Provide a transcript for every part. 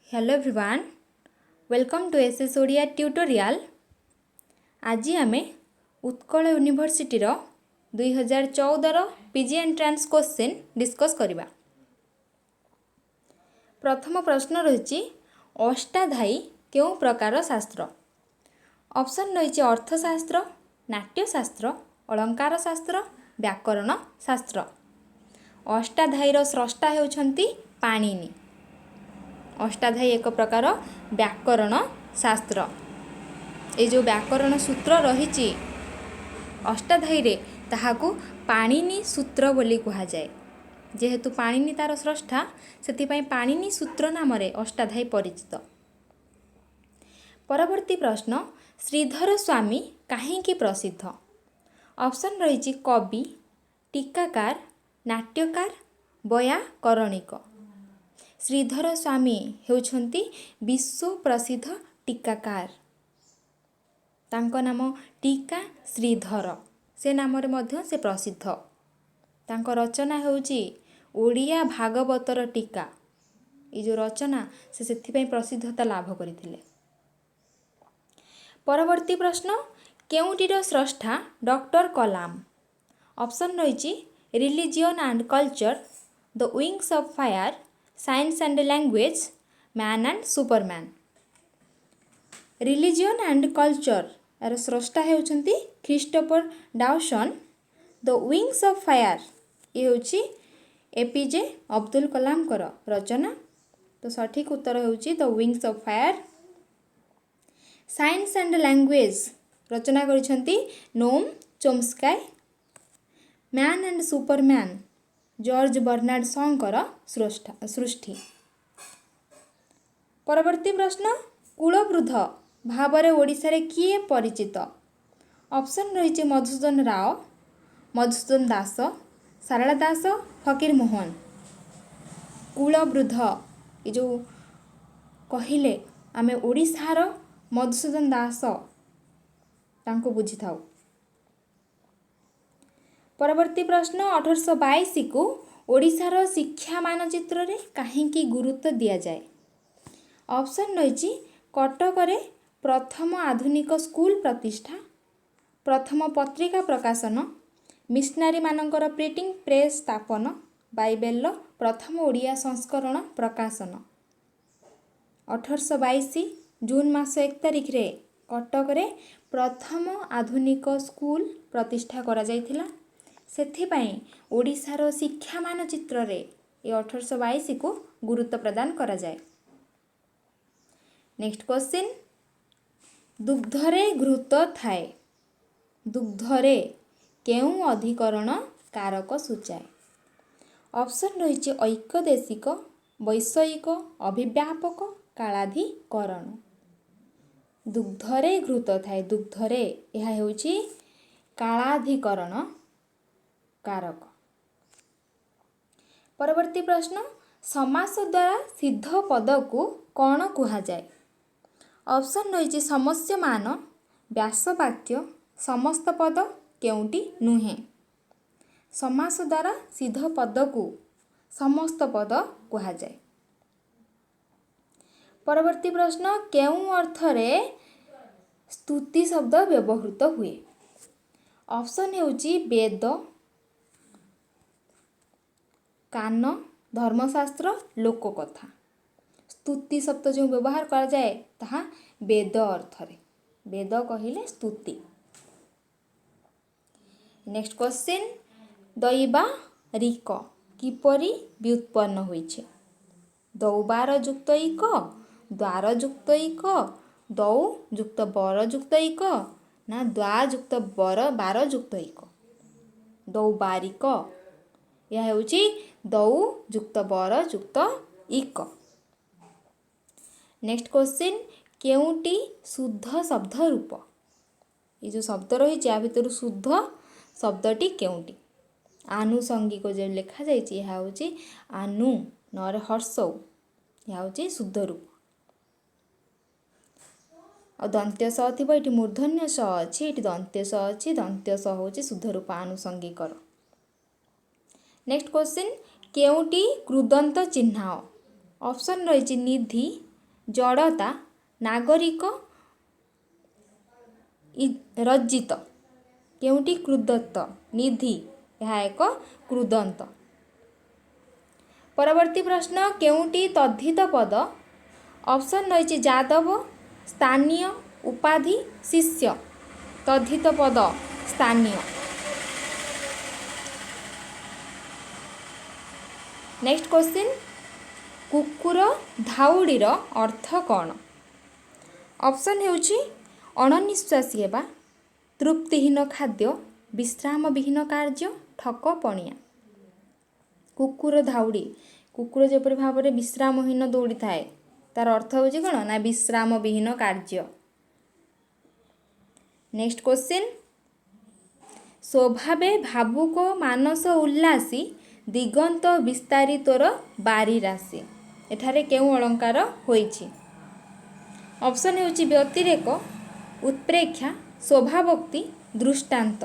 Hello everyone, welcome to SS Odia tutorial. आज आम Utkal university 2014 PG entrance question discuss करवा। प्रथम प्रश्न रही अष्टाध्यायी क्यों प्रकार शास्त्र। ऑप्शन रही अर्थशास्त्र, नाट्यशास्त्र, अलंकार शास्त्र, व्याकरण शास्त्र। अष्टाध्यायीर स्रष्टा होउछंती पाणिनि। अष्टाध्यायी एक प्रकार व्याकरण शास्त्र। ये जो व्याकरण सूत्र रही अष्टाध्यायी रे ताहाकू पाणिनि सूत्र बोली कहा जाए। जेहेतु पाणिनि तार स्रष्टा सेतिपई पाणिनि सूत्र नाम रे अष्टाध्यायी परिचित। परवर्ती प्रश्न, श्रीधर स्वामी काहींकी प्रसिद्ध। ऑप्शन रही कवि, टीकाकार, नाट्यकार, व्याकरणिक। श्रीधर स्वामी हेउछंती विश्व प्रसिद्ध टीकाकार। तांको नाम टीका श्रीधर, से नाम रे मध्य से प्रसिद्ध। तांको रचना हेउची ओडिया भागवतर टीका। ये जो रचना से सेथिपई प्रसिद्धता लाभ करथिले। परवर्ती प्रश्न, केउंटीर स्रष्टा डॉक्टर कलाम। ऑप्शन रही religion and culture, the wings of fire, science and language, man and superman. Religion and culture यार स्रष्टा हेउछंती Christopher Dawson. The wings of fire ये होची एपीजे अब्दुल कलाम कर रचना। तो सठिक उत्तर होची the wings of fire. Science and language रचना करिसंती Noam Chomsky. Man and superman George Bernard शॉकर सृष्टि। परवर्ती प्रश्न, कुलवृद्ध भावरे ओडिशा रे किए परिचित। ऑप्शन रही मधुसूदन राव, मधुसूदन दास, सारला दास, फकीर मोहन। कुलवृद्ध ये जो कहिले आमे ओडिशार मधुसूदन दास तांको बुझी थाउ। परवर्ती प्रश्न, 1822 को ओडिशार शिक्षा मानचित्र रे काहींकी गुरुत्व दिया जाए। ऑप्शन रही कटक रे प्रथम आधुनिक स्कूल प्रतिष्ठा, प्रथम पत्रिका प्रकाशन, मिशनारी मानकर प्रिंटिंग प्रेस स्थापन, बाइबेल प्रथम ओडिया संस्करण प्रकाशन। 1822 जून मास 1 तारिख रे कटक रे प्रथम आधुनिक स्कूल प्रतिष्ठा करा जायथिला। सेथिपई ओडिशार शिक्षा मानचित्र रे ये 1822 को गुरुत्व प्रदान करा जाए। नेक्स्ट क्वेश्चन, दुग्धरे घृत थाए। दुग्धरे केउ अधिकरण कारक सूचाए। ऑप्शन रही ऐक्यदेशिक, वैषयिक, अभिव्यापक, कालाधिकरण। दुग्धरे घृत थाए, दुग्धरे यह हेउची कालाधिकरण कारक। परवर्ती प्रश्न, समास द्वारा सिद्ध पद को कौन कुहा जाए। ऑप्शन रही समस्यमान, व्यासवाक्य, समस्त पद, केउंटी नुहे। समास द्वारा सिद्ध पद को समस्त पद कुहा जाए। परवर्ती प्रश्न, केउ अर्थरे स्तुति शब्द व्यवहृत हुए। ऑप्शन हेउची वेद, कान, धर्मशास्त्र, लोककथा। स्तुति शब्द जो व्यवहार करा जाए ताहा वेद अर्थरे। वेद कहिले स्तुति। नेक्स्ट क्वेश्चन, दैवारिक किपरि व्युत्पन्न होइछे। दौबार युक्त इक, द्वार युक्त इक, दौ युक्त बर युक्त इक, ना द्वा युक्त बार युक्त इक। दौबारिक यह हेउची दौ युक्त बर युक्त इक। नेक्स्ट क्वेश्चन, केउंटी शुद्ध शब्द रूप। ये जो शब्द रही या भितर शुद्ध शब्दटी केउंटी। आनुषंगिक जो लिखा जाइए यह होची आनु नर हर्षौ, यह होची शुद्ध रूप। और दंत्य स थी ये मूर्धन्य स अच्छी, ये दंत्य स अच्छी, दंत्य स होची शुद्ध रूप आनुषंगिक। नेक्स्ट क्वेश्चन, केउंटी कृदंत चिन्ह। ऑप्शन रही निधि, जड़ता नागरिक रज्जित केउटी कृदत्त निधि यह एक कृदंत। परवर्ती प्रश्न केउटी तद्धित पद ऑप्शन रही जादव स्थानीय उपाधि शिष्य तद्धित पद स्थानीय। नेक्स्ट क्वेश्चन कुकुर धाउड़ीर अर्थ कौन? ऑप्शन हेउची अणनिश्वासी हेबा तृप्तिहीन खाद्य विश्राम विहीन कार्य ठक पणिया। कुकुर धाउड़ी कुकुर जेपरि भाव में विश्रामहीन दौड़ी थाए तार अर्थ होची कौन ना विश्राम विहीन कार्य। नेक्स्ट क्वेश्चन स्वभावे भावुक मानस उल्लासी दिगंत विस्तारी तोर बारी राशि एठारे केउ अलंकार होइछि? ऑप्शन हेउची व्यतिरेक उत्प्रेक्षा शोभाभक्ति दृष्टांत।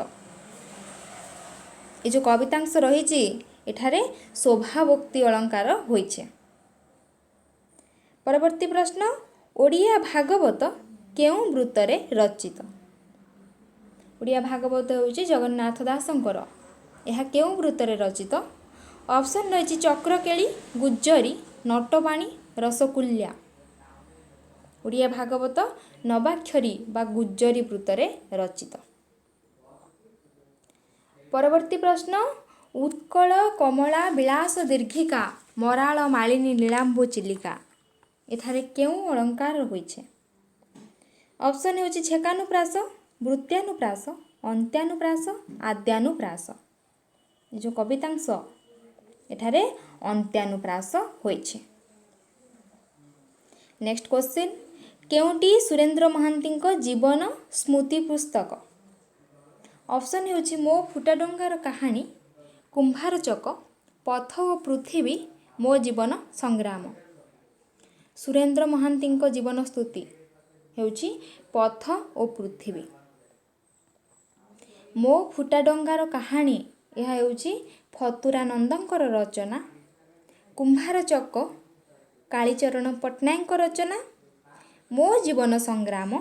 ये जो कवितांश रही एठारे शोभाभक्ति अलंकार होइछे। परवर्ती प्रश्न ओडिया भागवत केउ वृत्तरे रचित? ओडिया भागवत होउची जगन्नाथ दासंकर यह केउ वृत्तरे रचित? ऑप्शन रही चक्रकेली गुज्जरी नटवाणी रसकुल्या। ओडिया भागवत नवाक्षरी बा गुज्जरी वृत्तरे रचित। परवर्ती प्रश्न उत्कल कमला विलास दीर्घिका मराल मालिनी नीलांबु चिलिका एठारे केउ अलंकार होइछे? ऑप्शन हेउची छेकानुप्रास वृत्त्यानुप्रास अंत्यानुप्रास आद्यानुप्रास। जो कवितांश एठारे अंत्यानुप्रास होइछे। नेक्स्ट क्वेश्चन केउटी सुरेंद्र महांतीଙ୍କ जीवन स्मृति पुस्तक? ऑप्शन हेउची मो फुटा डंगार कहानी कुंभार चक पथ ओ पृथ्वी मो जीवन संग्राम। सुरेंद्र महांतीଙ୍କ जीवन स्तुति हेउची पथ ओ पृथ्वी। मो फुटा डंगार कहानी यह हेउची फतुरानंदଙ୍କର रचना। कुंभार चक कालीचरण पट्टनायक रचना। मो जीवन संग्राम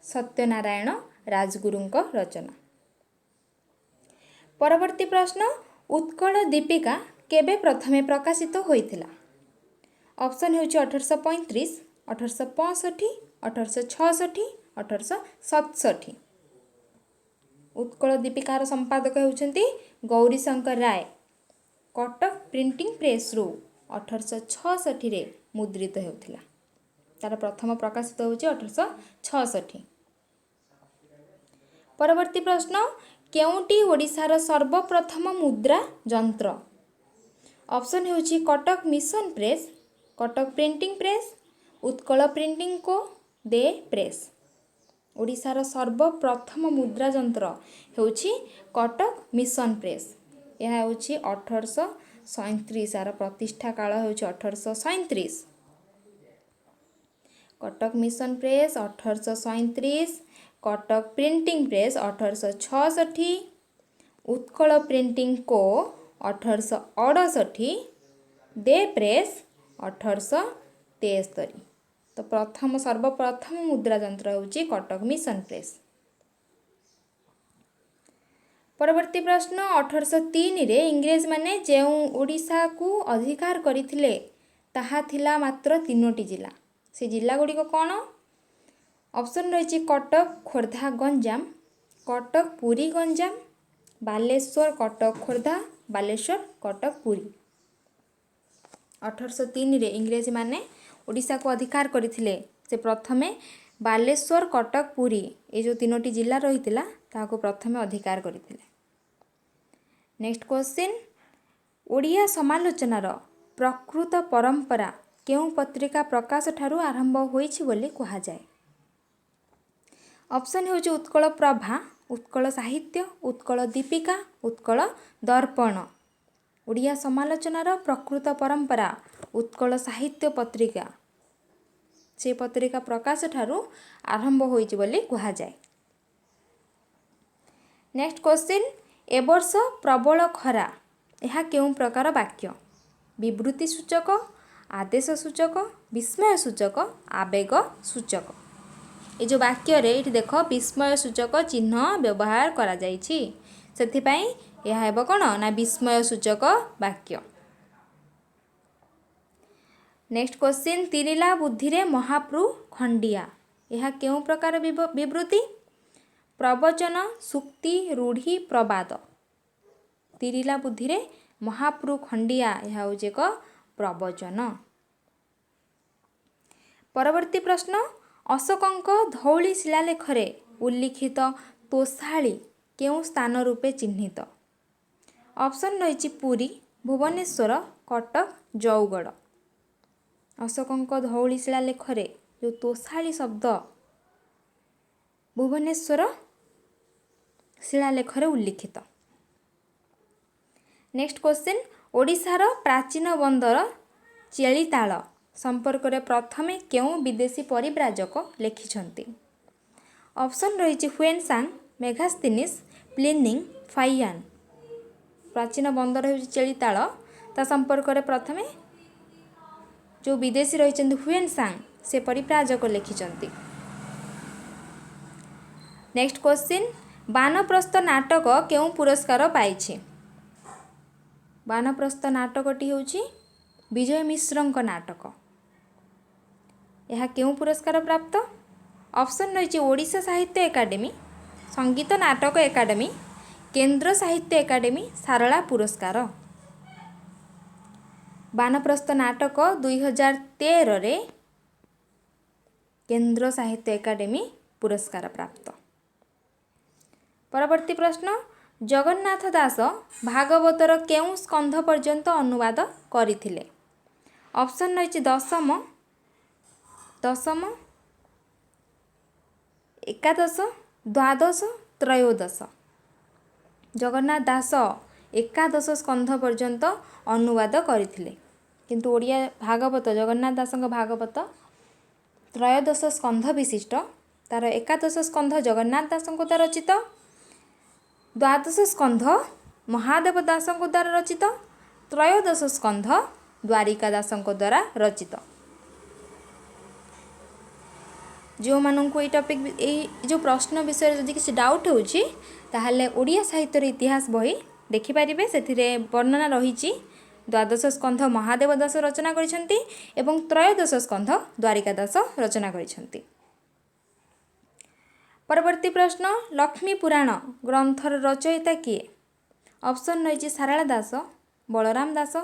सत्यनारायण राजगुरुଙ୍କ रचना। परवर्ती प्रश्न उत्कल दीपिका केबे प्रथमे प्रकाशित होइथिला? ऑप्शन हेउची 1835 1865 1866 1867। उत्कल दीपिकार संपादक हेउचंती गौरीशंकर राय कटक प्रिंटिंग प्रेस रु 1866 रे मुद्रित हेउथिला। तार प्रथम प्रकाशित होउची 1866। परवर्ती प्रश्न केउटी ओडिशार सर्वप्रथम मुद्रा यंत्र? ऑप्शन हेउची Cuttack mission press Cuttack printing press Utkal printing को दे प्रेस। ओडिशार सर्वप्रथम मुद्रा यंत्र हेउची कटक मिशन प्रेस यह हेउची 1837 यार प्रतिष्ठा काल हेउची 1837। Cuttack mission press 1837 Cuttack printing press 1866 Utkal printing को 1868 दे प्रेस 1873। तो प्रथम सर्वप्रथम मुद्रा यंत्र होची कटक मिशन प्रेस। परवर्ती प्रश्न 1803 रे इंग्रेज माने जेउ ओडिशा को अधिकार करिथिले ताहा थिला मात्र 3टी जिला। से जिला गुडी को कोन? ऑप्शन रही कटक खोर्धा गंजाम कटक पुरी गंजाम बालेश्वर कटक खोर्धा बालेश्वर कटक पुरी। 1803 रे इंग्रेज माने ओडिशा को अधिकार करिथिले से प्रथमे बालेश्वर कटक पुरी ये जो 3टी जिला रहितिला ताको प्रथमे अधिकार करिथिले। नेक्स्ट क्वेश्चन ओडिया समालोचनार प्रकृत परंपरा केउ पत्रिका प्रकाश ठारू आरंभ होइछि बोली कहा जाए? ऑप्शन हेउछि उत्कल प्रभा उत्कल साहित्य उत्कल दीपिका उत्कल दर्पण। ओडिया समालोचनार प्रकृत परंपरा उत्कल साहित्य पत्रिका से पत्रिका प्रकाश ठारू आरंभ होइछि बोली कहा जाए। नेक्स्ट क्वेश्चन ए वर्ष प्रबल खरा यह केउ प्रकार वाक्य? विवृत्ति सूचक आदेश सूचक, विस्मय सूचक, आवेग सूचक। ये जो वाक्य रे ये देख विस्मय सूचक चिन्ह व्यवहार करा जाइछि सेथिपाई यह हेब कोन ना विस्मय सूचक वाक्य। नेक्स्ट क्वेश्चन तिरिला बुद्धि रे महाप्रु खंडिया यह केउ प्रकार विवृत्ति? प्रवचन, सूक्ति, रूढ़ी, प्रवाद। तिरिला बुद्धि रे महाप्रु खंडिया यह होचे एक प्रवचन। परवर्ती प्रश्न अशोकंक धौली शिलालेख रे उल्लिखित तोषाली केउ स्थान रूपे चिह्नित? ऑप्शन रही पुरी, भुवनेश्वर, कटक, जौगड़। अशोकंक धौली शिलालेख रे जो तोषाली शब्द भुवनेश्वर शिलालेख रे उल्लिखित। नेक्स्ट क्वेश्चन ओडिशार प्राचीन बंदर चेलिताल संपर्क रे प्रथमे केउ विदेशी परिव्राजक लिखिछन्ति? ऑप्शन रही हुएनसांग, मेगास्थनीज, प्लिनी, फाइयान। प्राचीन बंदर हो चेलिताल ता संपर्क रे प्रथमे जो विदेशी रही हुएनसांग से परिव्राजक लिखिछन्ति। नेक्स्ट क्वेश्चन बानप्रस्थ नाटक केउ पुरस्कार पाइछि? बानप्रस्थ नाटकटी होछि विजय मिश्रंक नाटक। यह केउ पुरस्कार प्राप्त? ऑप्शन रही ओडिशा साहित्य एकाडेमी, संगीत नाटक एकाडेमी, केंद्र साहित्य एकाडेमी, सारला पुरस्कार। बानप्रस्थ नाटक 2013 रे केंद्र साहित्य एकाडेमी पुरस्कार प्राप्त। परवर्ती प्रश्न जगन्नाथ दास भागवतर केउ स्कंध पर्यंत अनुवाद करथिले? ऑप्शन रही दशम, एकादश, द्वादश, त्रयोदश। जगन्नाथ दास एकादश स्कंध पर्यंत अनुवाद करथिले किंतु ओडिया भागवत जगन्नाथ दासଙ୍କ भागवत त्रयोदश स्कंध विशिष्ट तार एकादश स्कंध जगन्नाथ दासଙ୍କ द्वारा रचित, द्वादश स्कंध महादेव दासଙ୍କ द्वारा रचित, त्रयोदश स्कंध द्वारिका दासଙ୍କ द्वारा रचित। जो मानू ये टॉपिक जो प्रश्न विषय जदि किसी डाउट होची ताहले ओडिया साहित्य इतिहास बही देखिपारे से वर्णना रही। द्वादश स्कंध महादेव दास रचना करिसेंती एवं त्रयोदश स्कंध द्वारिका दास रचना करिसेंती। परवर्ती प्रश्न लक्ष्मी पुराण ग्रंथर रचयिता किए? ऑप्शन रही सारला दास, बलराम दास,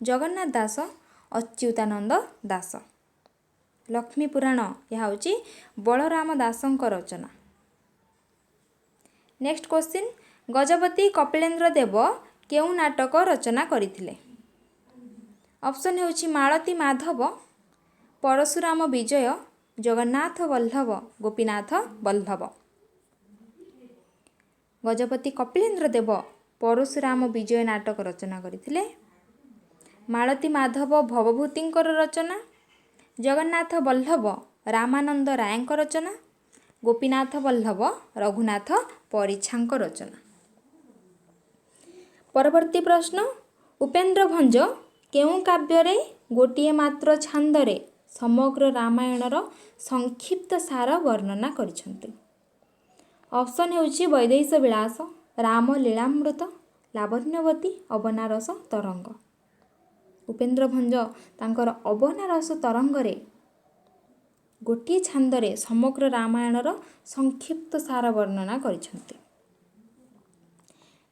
जगन्नाथ दास, अच्युतानंद दास। लक्ष्मी पुराण यह होची बलराम दासଙ୍କ रचना। नेक्स्ट क्वेश्चन गजपति कपिलेन्द्र देव केउ नाटक रचना करथिले? ऑप्शन होची मालती माधव, परशुराम विजय, जगन्नाथ वल्लभ, गोपीनाथ वल्लभ। गजपति कपिलेन्द्र देव परशुराम विजय नाटक रचना करथिले। मालती माधव भवभूतिंकर रचना, जगन्नाथ वल्लभ रामानंद रायଙ୍କ रचना, गोपीनाथ वल्लभ रघुनाथ परिछाଙ୍କ रचना। परवर्ती प्रश्न उपेन्द्र भंज केउ काव्य रे गोटिए मात्र छांदरे समग्र रामायणर संक्षिप्त सार वर्णना करिसेंती? ऑप्शन होची वैदेहीश विलास, राम लीलामृत, लावण्यवती, अवनारस तरंग। उपेन्द्र भंज तांकर अवनारस तरंग रे गोटिए छांदरे समग्र रामायणर संक्षिप्त सार वर्णना करिसेंती।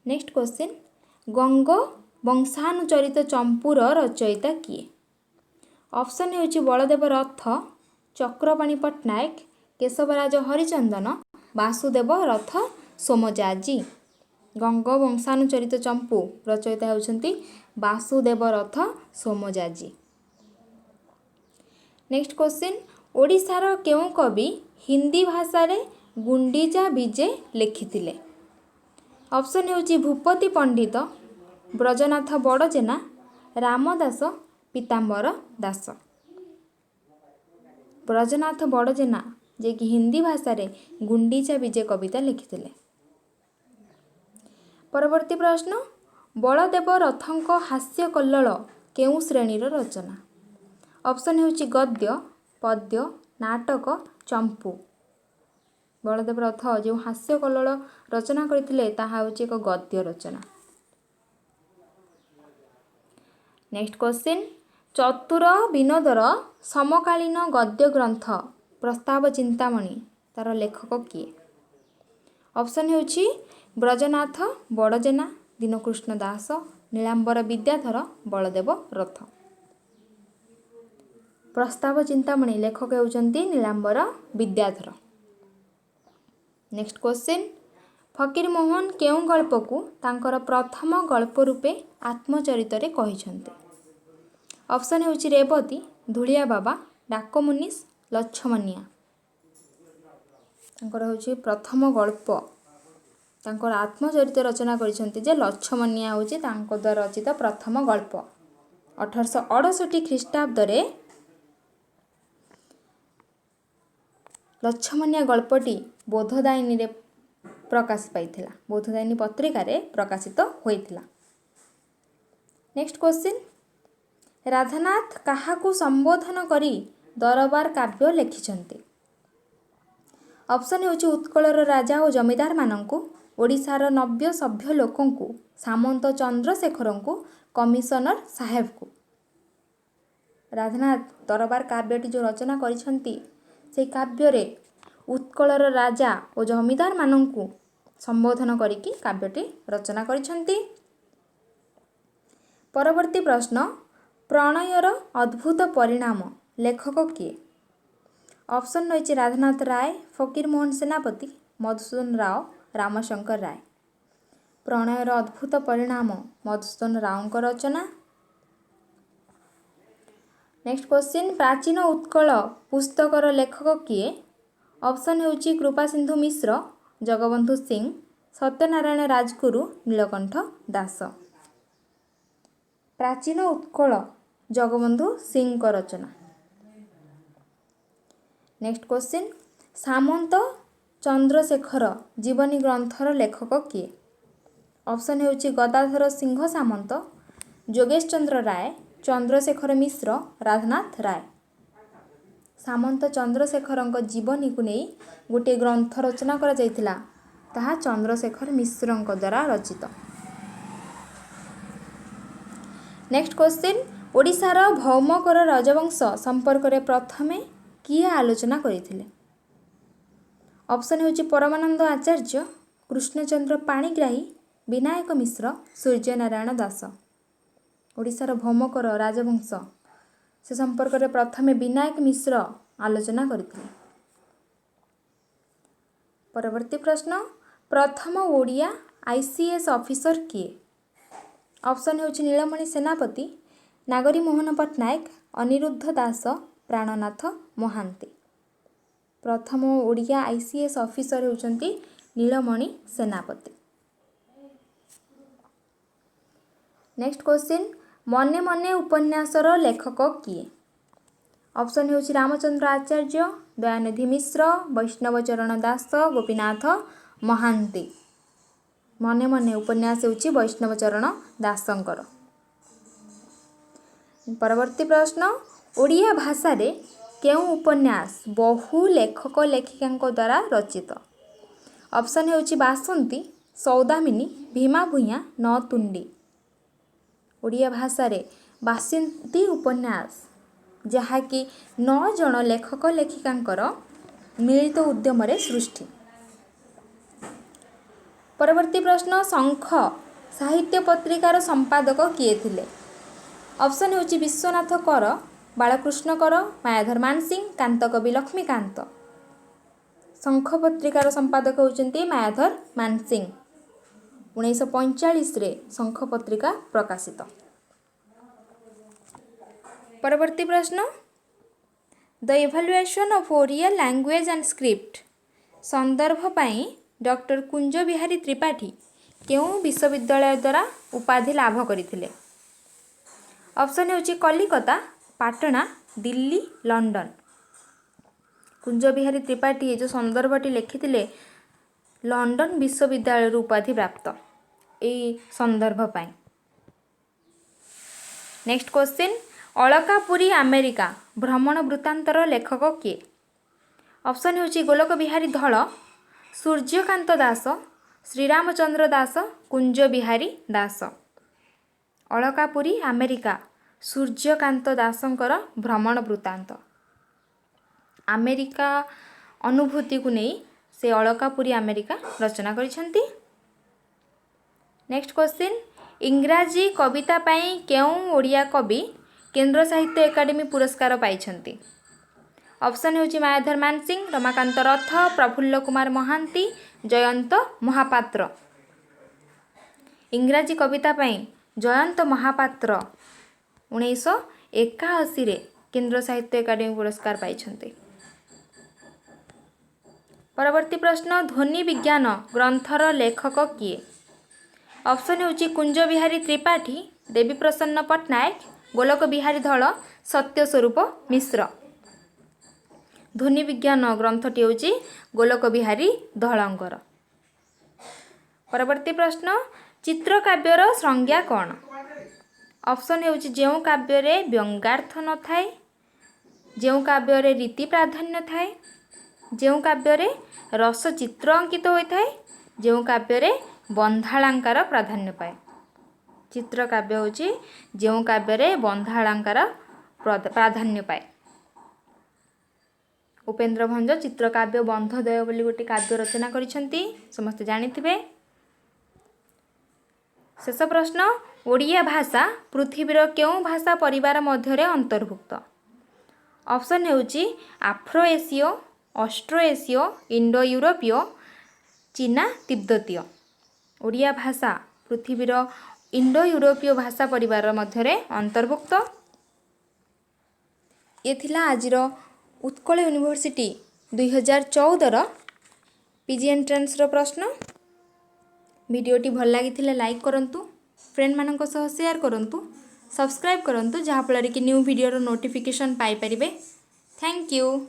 नेक्स्ट क्वेश्चन गंग वंशानुचरित चंपूर रचयिता किए? ऑप्शन होची बलदेव रथ, चक्रपाणी पट्टनायक, केशवराज हरिचंदन, वासुदेव रथ सोमयाजी। गंग वंशानुचरित चंपू रचयिता होउछंती वासुदेव रथ सोमयाजी। नेक्स्ट क्वेश्चन ओडिशार केउ कवि हिंदी भाषा रे गुंडीचा विजे लिखिथिले? ऑप्शन होची भूपति पंडित, ब्रजनाथ बड़जेना, रामदास, पीताम्बर दास। ब्रजनाथ बड़जेना जे कि हिंदी भाषा रे गुंडीचा विजे कविता लिखिथिले। परवर्ती प्रश्न बलदेव रथଙ୍କ हास्य कल्लोल केउ श्रेणीर रचना? ऑप्शन होची गद्य, पद्य, नाटक, चंपू। बलदेव रथ जो हास्य कल्लोल रचना करथिले ताहा होची एक गद्य रचना। नेक्स्ट क्वेश्चन, चतुर विनोदर समकालीन गद्य ग्रंथ प्रस्ताव चिंतामणि तार लेखक किए? ऑप्शन होची ब्रजनाथ बड़जेना, दीनकृष्ण दास, नीलांबर विद्याधर, बलदेव रथ। प्रस्ताव चिंतामणि लेखक होउचंती नीलांबर विद्याधर। नेक्स्ट क्वेश्चन, फकीर मोहन केउ गल्प को तांकर प्रथम गल्प रूपे आत्मचरित रे कहिसंते? ऑप्शन होची रेवती, धुलिया बाबा, डाकमुनिस, लच्छमनिया। तांकर होची प्रथम गल्प तांकर आत्मचरित रचना करिसंते जे लच्छमनिया होची तांको द्वारा रचित प्रथम गल्प। 1868 ख्रीष्टाब्द रे लच्छमनिया गल्पटी बोधदायिनी रे प्रकाश पाइथिला, बोधदायिनी पत्रिका रे प्रकाशित होइथिला। नेक्स्ट क्वेश्चन, राधानाथ काहाकू संबोधन करी दरबार काव्य लिखिछन्ते? ऑप्शन होची उत्कलर राजा और जमीदार मानंकू, ओडिशार नव्य सभ्य लोकंकू, सामंत चंद्रशेखरंकू, कमिशनर साहेब को। राधानाथ दरबार काव्यटी जो रचना करिछन्ती से काव्य रे उत्कलर राजा और जमीदार मानंकू संबोधन करिकी काव्यटी रचना करिछन्ती। परवर्ती प्रश्न, प्रणयर अद्भुत परिणाम लेखक किए? ऑप्शन रही राधानाथ राय, फकीर मोहन सेनापति, मधुसूदन राव, रामशंकर राय। प्रणयर अद्भुत परिणाम मधुसूदन राव रचना। नेक्स्ट क्वेश्चन, प्राचीन उत्कल पुस्तकर लेखक किए? ऑप्शन होची कृपा सिंधु मिश्र, जगबंधु सिंह, सत्यनारायण राजगुरु, नीलकंठ दास। प्राचीन उत्कल जगबंधु सिंह रचना। नेक्स्ट क्वेश्चन, सामंत चंद्रशेखर जीवनी ग्रंथर लेखक किए? ऑप्शन होची गदाधर सिंह सामंत, जोगेश चंद्र राय, चंद्रशेखर मिश्र, राधानाथ राय। सामंत चंद्रशेखर जीवनी को नहीं गोटे ग्रंथ रचना करा जायतिला, ताहा चंद्रशेखर मिश्र द्वारा रचित। नेक्स्ट क्वेश्चन, ओडिशार भौमकर राजवंश संपर्क रे प्रथमे किए आलोचना करिथिले? ऑप्शन होची परमानंद आचार्य, कृष्णचंद्र पाणिग्राही, विनायक मिश्र, सूर्यनारायण दास। ओडिशार भौमकर राजवंश से संपर्क रे प्रथमे विनायक मिश्र आलोचना करथिले। परवर्ती प्रश्न, प्रथम ओडिया आईसीएस ऑफिसर किए? ऑप्शन होची नीलमणि सेनापति, नागरी मोहन पट्टनायक, अनिरुद्ध दास, प्राणनाथ महांती। प्रथम ओडिया आईसीएस ऑफिसर होचंती नीलमणि सेनापति। नेक्स्ट क्वेश्चन, मने मने उपन्यासर लेखक किए? ऑप्शन होची रामचंद्र आचार्य, दयानिधि मिश्र, वैष्णव चरण दास, गोपीनाथ महांती। मने मने उपन्यास होची वैष्णव चरण दासंकर। परवर्ती प्रश्न, ओडिया भाषा रे केउ उपन्यास बहु लेखक लेखिका द्वारा रचित? ऑप्शन होची बासंती, सौदामिनी, भीमा भूया, नतुंडी। ओडिया भाषा रे बासंती उपन्यास जहाँकि 9 जन लेखक लेखिकांकर मिलित उद्यम रे सृष्टि। परवर्ती प्रश्न, शंख साहित्य पत्रिकार संपादक किए थिले? ऑप्शन होची विश्वनाथ कर, बालकृष्ण कर, मायाधर मानसिंह, कांतकवि लक्ष्मीकांत। शंख पत्रिकार संपादक होचंती मायाधर मानसिंह। 1945 रे शंख पत्रिका प्रकाशित। परवर्ती प्रश्न, the evaluation of Odia language and script संदर्भ पाई डॉक्टर कुंज बिहारी त्रिपाठी केउ विश्वविद्यालय द्वारा उपाधि लाभ करथिले? ऑप्शन होची कलिकता, पाटना, दिल्ली, लंडन। कुंज बिहारी त्रिपाठी ये जो संदर्भटी लिखिथिले लंडन विश्वविद्यालय उपाधि प्राप्त ए संदर्भ पाई। नेक्स्ट क्वेश्चन, अलकापुरी अमेरिका भ्रमण वृत्तांतर लेखक किए? ऑप्शन होची गोलक बिहारी धळ, सूर्यकांत दास, श्रीरामचंद्र दास, कुंज बिहारी दास। अलकापुरी अमेरिका सूर्यकांत दासंकर भ्रमण वृत्तांत। अमेरिका अनुभूति को नहीं से अलकापुरी अमेरिका रचना करिसेंती। नेक्स्ट क्वेश्चन, इंग्राजी कविता पाई केउं ओडिया कवि केंद्र साहित्य एकाडेमी पुरस्कार पाइछंती? ऑप्शन होची मायाधर मानसिंह, रमाकांत रथ, प्रफुल्ल कुमार महांती, जयंत महापात्र। इंग्राजी कविता पाई जयंत महापात्र 1981 रे केंद्र साहित्य एकाडेमी पुरस्कार पाइछंती। परवर्ती प्रश्न, ध्वनि विज्ञान ग्रंथर लेखक किए? ऑप्शन होची कुंज बिहारी त्रिपाठी, देवी प्रसन्न पट्टनायक, गोलक बिहारी धळ, सत्य स्वरूप मिश्र। ध्वनि विज्ञान ग्रंथटी होची गोलक बिहारी धळंकर। परवर्ती प्रश्न, चित्रकाव्यर संज्ञा कौन? ऑप्शन होची जेउ काव्य रे व्यंगार्थ न थाए, जेउ काव्य रे रीति प्राधान्य थाए, जेउ काव्य रे रस चित्र अंकित होता है, जेउ काव्य रे बंधालंकार प्राधान्य पाए। चित्र काव्य होची जेउ काव्य रे बंधालंकार प्राधान्य पाए। उपेन्द्र भंज चित्रकाव्य बंधोदय बोली गोटे काव्य रचना करिसेंती, समस्त जानिथिबे। शेष प्रश्न, ओडिया भाषा पृथ्वीर केउं भाषा परिवार मध्यरे अंतर्भुक्त? ऑप्शन होची आफ्रो एसीय, ऑस्ट्रो एसीय, इंडो यूरोपीय, चीना तिब्बतीय। ओडिया भाषा पृथ्वीर इंडो यूरोपीय भाषा परिवार मध्यरे अंतर्भुक्त। ये थिला आजिर उत्कल यूनिवर्सिटी 2014 पीजी एंट्रेंस रो प्रश्न। वीडियोटी भल लगी लाइक करंतु, फ्रेंड मानक सह शेयर करंतु, सब्सक्राइब करंतु, जहाँ फल कि न्यू वीडियो नोटिफिकेशन पाई परिबे। Thank you.